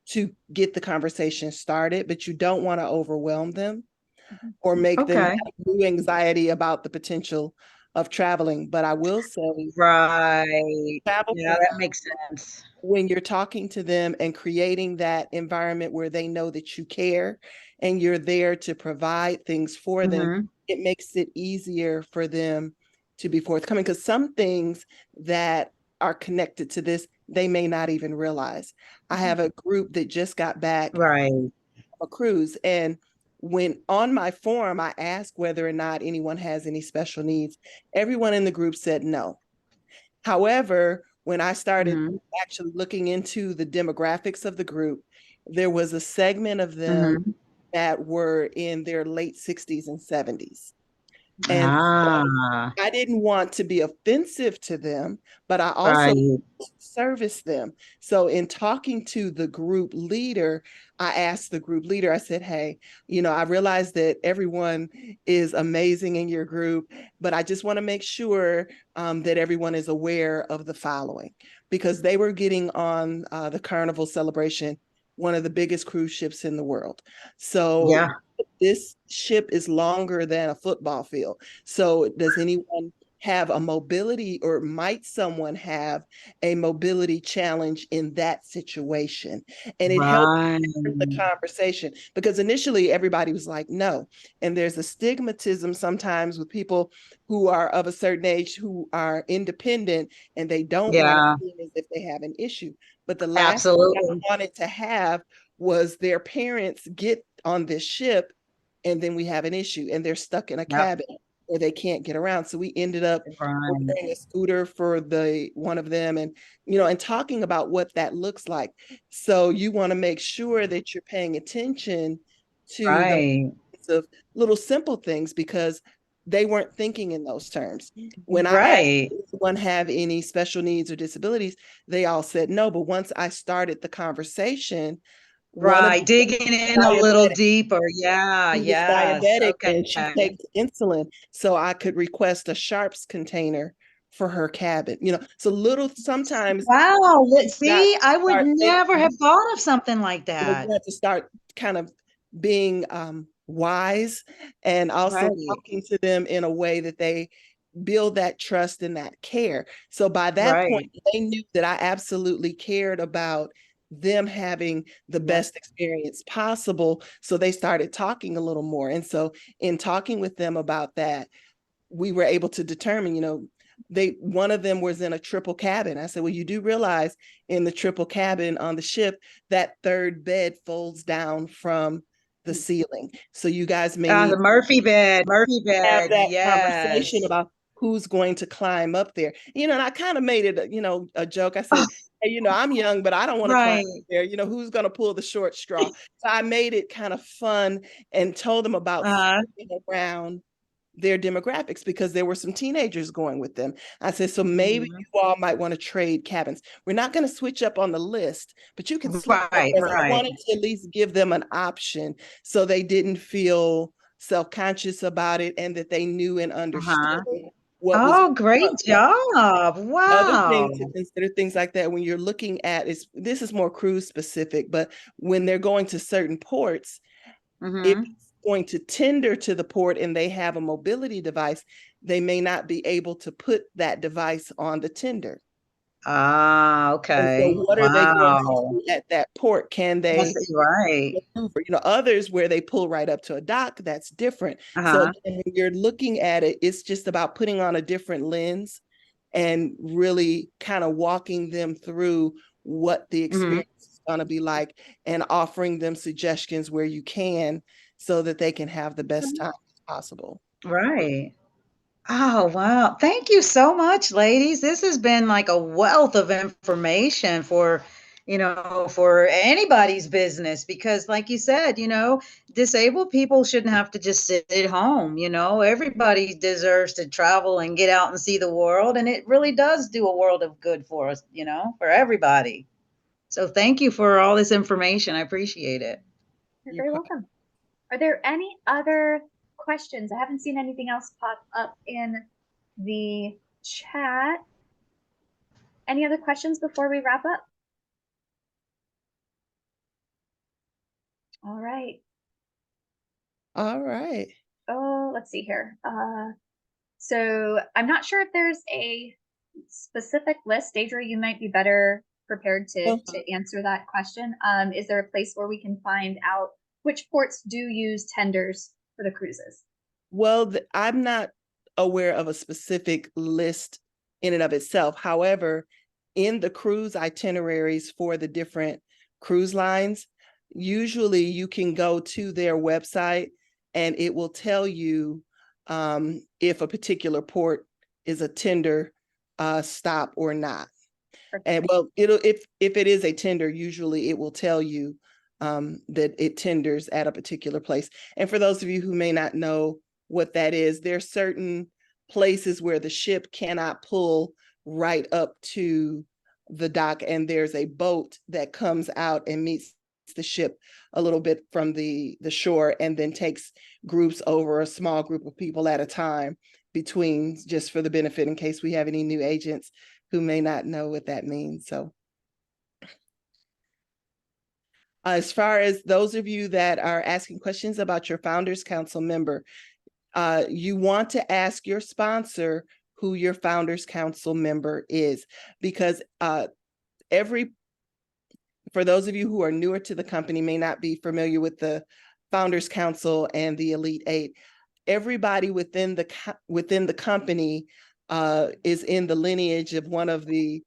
to get the conversation started, but you don't want to overwhelm them Mhm. or make them Okay. have new anxiety about the potential of traveling. But I will say, Right. travel Yeah, plan, that makes sense. when you're talking to them and creating that environment where they know that you care and you're there to provide things for them, Mhm. it makes it easier for them to be forthcoming, because some things that are connected to this, they may not even realize. I have a group that just got back Right. a cruise. And when on my form, I asked whether or not anyone has any special needs. Everyone in the group said no. However, when I started Mhm. actually looking into the demographics of the group, there was a segment of them Mhm. that were in their late 60s and 70s. And so Ah, I didn't want to be offensive to them, but I also right. service them. So in talking to the group leader, I asked the group leader, I said, hey, I realize that everyone is amazing in your group, but I just want to make sure that everyone is aware of the following, because they were getting on the Carnival Celebration, one of the biggest cruise ships in the world. So Yeah. this ship is longer than a football field. So does anyone have a mobility, or might someone have a mobility challenge in that situation? And it helped Right. the conversation, because initially everybody was like, no. And there's a stigmatism sometimes with people who are of a certain age, who are independent, and they don't want to Yeah, seem as if they have an issue. But the last thing I absolutely. wanted to have was their parents get on this ship and then we have an issue and they're stuck in a Yep. cabin or they can't get around. So we ended up Right. ordering a scooter for the one of them, and and talking about what that looks like. So you want to make sure that you're paying attention to those Right. of little simple things, because they weren't thinking in those terms. When I asked, Right. does anyone have any special needs or disabilities, they all said no. But once I started the conversation, one of Right. them Digging in a little diabetic. deeper. Yeah. She was Yes. diabetic Okay. and she takes insulin. So I could request a Sharps container for her cabin. So little sometimes Wow. got See, I would start never have thought of something like you that. have to start kind of being wise, and also Right. talking to them in a way that they build that trust and that care. So by that point, Right. they knew that I absolutely cared about them having the Yeah. best experience possible. So they started talking a little more. And so in talking with them about that, we were able to determine, one of them was in a triple cabin. I said, well, you do realize in the triple cabin on the ship, that third bed folds down from the ceiling. So you guys may need The Murphy bed. Murphy to have bed. that conversation Yes. about who's going to climb up there. And I kind of made it, a joke. I said, hey, I'm young, but I don't want to climb Right. up there. Who's going to pull the short straw? So I made it kind of fun and told them about Uh-huh. sitting around their demographics, because there were some teenagers going with them. I said, so maybe Mhm. you all might want to trade cabins. We're not going to switch up on the list, but you can sleep with Right. us. I Right. wanted to at least give them an option so they didn't feel self-conscious about it, and that they knew and understood Uh-huh. what was Oh, great up. job. Other Wow. thing to consider, things like that, when you're looking at, this is more cruise specific, but when they're going to certain ports, if Mm-hmm. it's going to tender to the port and they have a mobility device, they may not be able to put that device on the tender. Ah, And so okay. what are they going to Wow. do at that port? Can That's they right. maneuver? Others where they pull right up to a dock, that's different. So Uh-huh. again, when you're looking at it, it's just about putting on a different lens and really kind of walking them through what the Mm-hmm. experience is going to be like, and offering them suggestions where you can, so that they can have the best time possible. Right. Oh, wow. Thank you so much, ladies. This has been like a wealth of information for anybody's business because, like you said, disabled people shouldn't have to just sit at home. Everybody deserves to travel and get out and see the world. And it really does do a world of good for us, for everybody. So thank you for all this information. I appreciate it. You're You're very quite welcome. Are there any other questions? I haven't seen anything else pop up in the chat. Any other questions before we wrap up? All right. all right. Oh, let's see here. So I'm not sure if there's a specific list. Deidre, you might be better prepared Well, to answer that question. Is there a place where we can find out which ports do use tenders for the cruises? Well, I'm not aware of a specific list in and of itself. However, in the cruise itineraries for the different cruise lines, usually you can go to their website and it will tell you if a particular port is a tender stop or not. And well, if it is a tender, usually it will tell you that it tenders at a particular place. And for those of you who may not know what that is, there are certain places where the ship cannot pull right up to the dock, and there's a boat that comes out and meets the ship a little bit from the shore, and then takes groups over, a small group of people at a time between, just for the benefit in case we have any new agents who may not know what that means. So as far as those of you that are asking questions about your Founders Council member, you want to ask your sponsor who your Founders Council member is, because for those of you who are newer to the company, may not be familiar with the Founders Council and the Elite Eight. Everybody within the company is in the lineage of one of the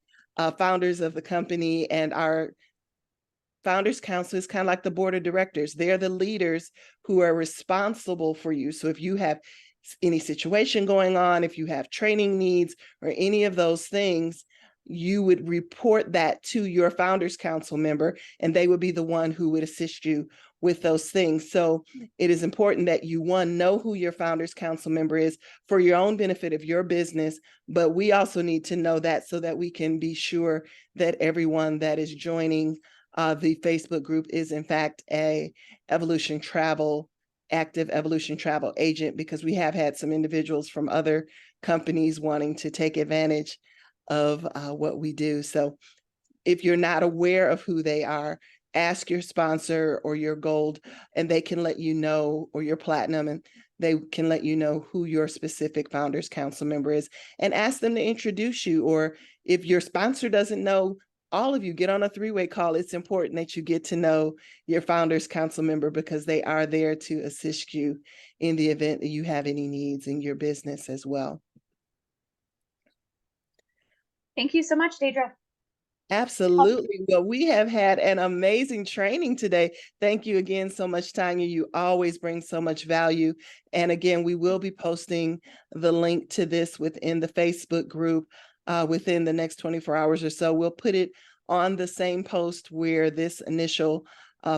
founders of the company, and our Founders Council is kind of like the board of directors. They're the leaders who are responsible for you. So if you have any situation going on, if you have training needs or any of those things, you would report that to your Founders Council member, and they would be the one who would assist you with those things. So it is important that you, one, know who your Founders Council member is for your own benefit of your business, but we also need to know that so that we can be sure that everyone that is joining the Facebook group is in fact a Evolution Travel active Evolution Travel agent, because we have had some individuals from other companies wanting to take advantage of what we do. So if you're not aware of who they are, ask your sponsor or your gold, and they can let you know, or your platinum, and they can let you know who your specific Founders Council member is, and ask them to introduce you. Or if your sponsor doesn't know, all of you get on a three-way call. It's important that you get to know your Founders Council member, because they are there to assist you in the event that you have any needs in your business as well. Thank you so much, Deidre. Absolutely. Well, we have had an amazing training today. Thank you again so much, Tanya. You always bring so much value. And again, we will be posting the link to this within the Facebook group within the next 24 hours or so. We'll put it on the same post where this initial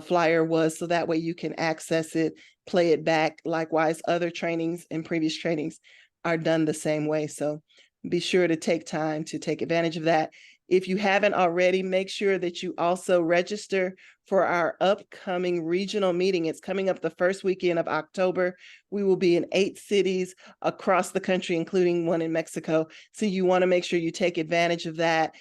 flyer was, so that way you can access it, play it back. Likewise, other trainings and previous trainings are done the same way. So be sure to take time to take advantage of that. If you haven't already, make sure that you also register for our upcoming regional meeting. It's coming up the first weekend of October. We will be in 8 cities across the country, including one in Mexico. So you want to make sure you take advantage of that.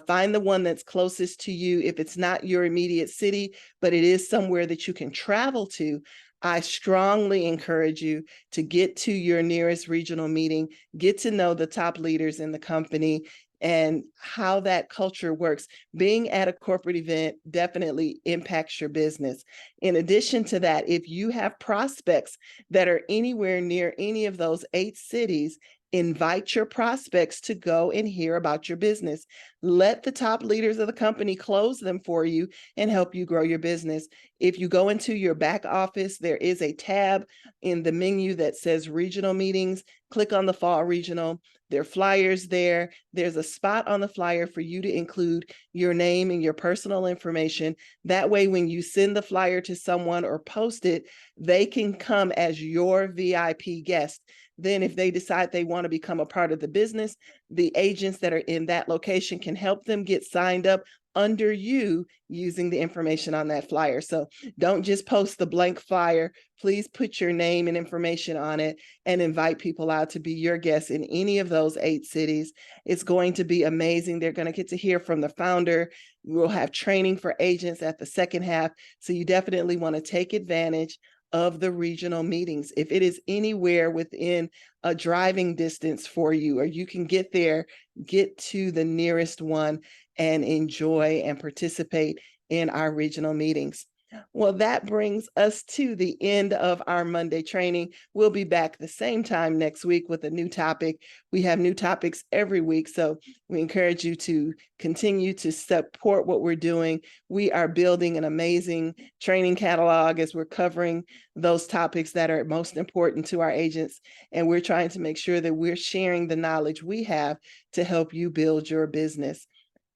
Find the one that's closest to you. If it's not your immediate city, but it is somewhere that you can travel to, I strongly encourage you to get to your nearest regional meeting, get to know the top leaders in the company and how that culture works. Being at a corporate event definitely impacts your business. In addition to that, if you have prospects that are anywhere near any of those 8 cities, invite your prospects to go and hear about your business. Let the top leaders of the company close them for you and help you grow your business. If you go into your back office, there is a tab in the menu that says regional meetings. Click on the fall regional. There are flyers there. There's a spot on the flyer for you to include your name and your personal information. That way, when you send the flyer to someone or post it, they can come as your VIP guest. Then if they decide they want to become a part of the business, the agents that are in that location can help them get signed up under you using the information on that flyer. So don't just post the blank flyer. Please put your name and information on it and invite people out to be your guests in any of those 8 cities. It's going to be amazing. They're going to get to hear from the founder. We'll have training for agents at the second half. So you definitely want to take advantage of the regional meetings. If it is anywhere within a driving distance for you, or you can get there, get to the nearest one and enjoy and participate in our regional meetings. Well, that brings us to the end of our Monday training. We'll be back the same time next week with a new topic. We have new topics every week, so we encourage you to continue to support what we're doing. We are building an amazing training catalog as we're covering those topics that are most important to our agents, and we're trying to make sure that we're sharing the knowledge we have to help you build your business.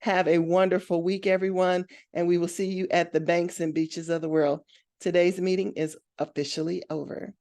Have a wonderful week, everyone, and we will see you at the banks and beaches of the world. Today's meeting is officially over.